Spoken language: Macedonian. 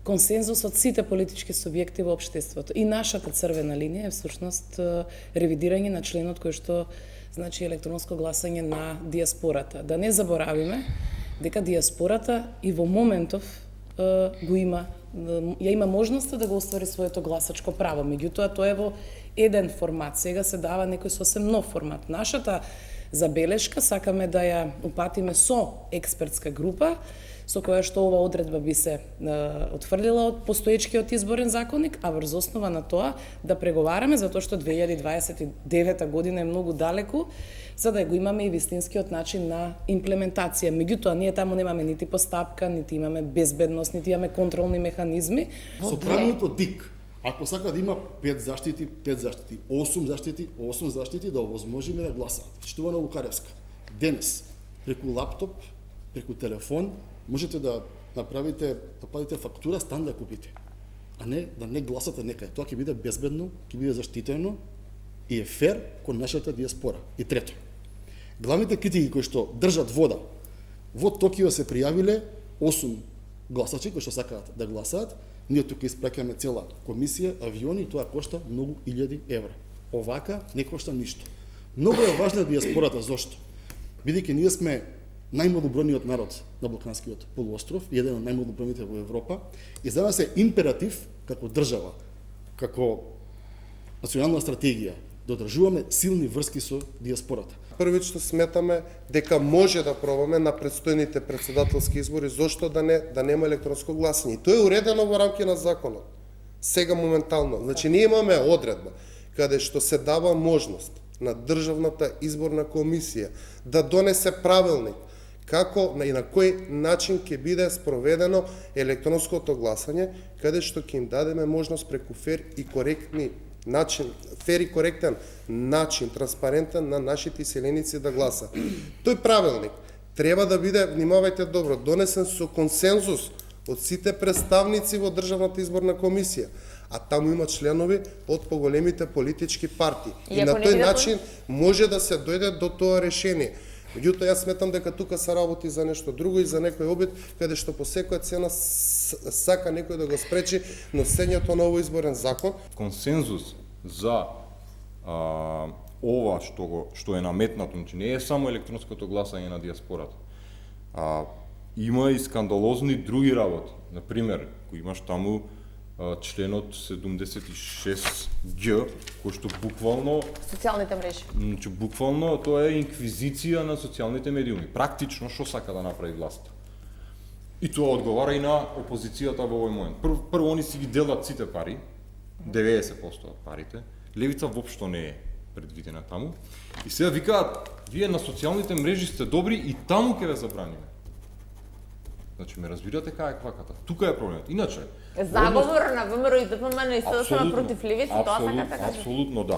консензус од сите политички субјекти во општеството. И нашата црвена линија е всушност ревидирање на членот кој што значи електронско гласање на диаспората. Да не заборавиме дека диаспората и во моментов го има, ја има можноста да го оствари своето гласачко право. Меѓутоа, тоа е во еден формат. Сега се дава некој сосем нов формат. Нашата забелешка сакаме да ја упатиме со експертска група, со која што ова одредба би се отфрлила од постоечкиот изборен законник, а врз основа на тоа да преговараме, затоа што 2029 година е многу далеку, за да го имаме и вистинскиот начин на имплементација. Меѓутоа, ние таму немаме нити постапка, нити имаме безбедност, нити имаме контролни механизми. Со правилото ДИК, ако сака да има 5 заштити, 8 заштити, да овозможиме да гласаат. Што на Лукаревска. Денес, преку лаптоп, преку телефон, можете да направите, да платите фактура, стан да купите. А не да не гласате некаде. Тоа ќе биде безбедно, ќе биде заштитено и е фер кон нашата диаспора. И трето, главните критики кои што држат вода, во Токио се пријавиле 8 гласачи кои што сакаат да гласаат. Ние тука испраќаме цела комисија, авиони, и тоа кошта многу илјади евра. Овака не кошта ништо. Многу е важна диаспората, зошто? Бидејќи ние сме најмалобројниот народ на Балканскиот полуостров, еден од најмалобројните во Европа, и за нас е императив како држава, како национална стратегија, да одржуваме силни врски со диаспората. Првично сметаме дека може да пробаме на предстојните претседателски избори, зошто да нема електронско гласање. Тоа е уредено во рамки на законот. Сега моментално. Значи ние имаме одредба каде што се дава можност на Државната изборна комисија да донесе правилник како и на кој начин ќе биде спроведено електронското гласање, каде што ќе им дадеме можност преку фер и коректен начин, транспарентен на нашите иселеници да гласа. Тој правилник треба да биде, внимавајте добро, донесен со консензус од сите представници во Државната изборна комисија, а таму има членови од поголемите политички партии. И на тој начин може да се дојде до тоа решение. Меѓутоа, јас сметам дека тука се работи за нешто друго и за некој обид, каде што по секоја цена сака некој да го спречи носењето на овој изборен закон. Консензус за ова што е наметнато, значи не е само електронското гласање на диаспората. Има и скандалозни други работи. Например, кој имаш таму членот 76Г, кој што буквално социјалните мрежи. Значи буквално тоа е инквизиција на социјалните медиуми. Практично што сака да направи власта. И тоа одговара и на опозицијата во овој момент. Прво они си ги делат сите пари, 90% од парите. Левица воопшто не е предвидена таму. И сега викаат, вие на социјалните мрежи сте добри и таму ќе ве забраниме. Значи, ме разбирате кај е кваката. Тука е проблемот. Иначе, Заговор на ВМРО и ДПМН и СДСМ против левица, тоа сакате да кажете? Апсолутно да.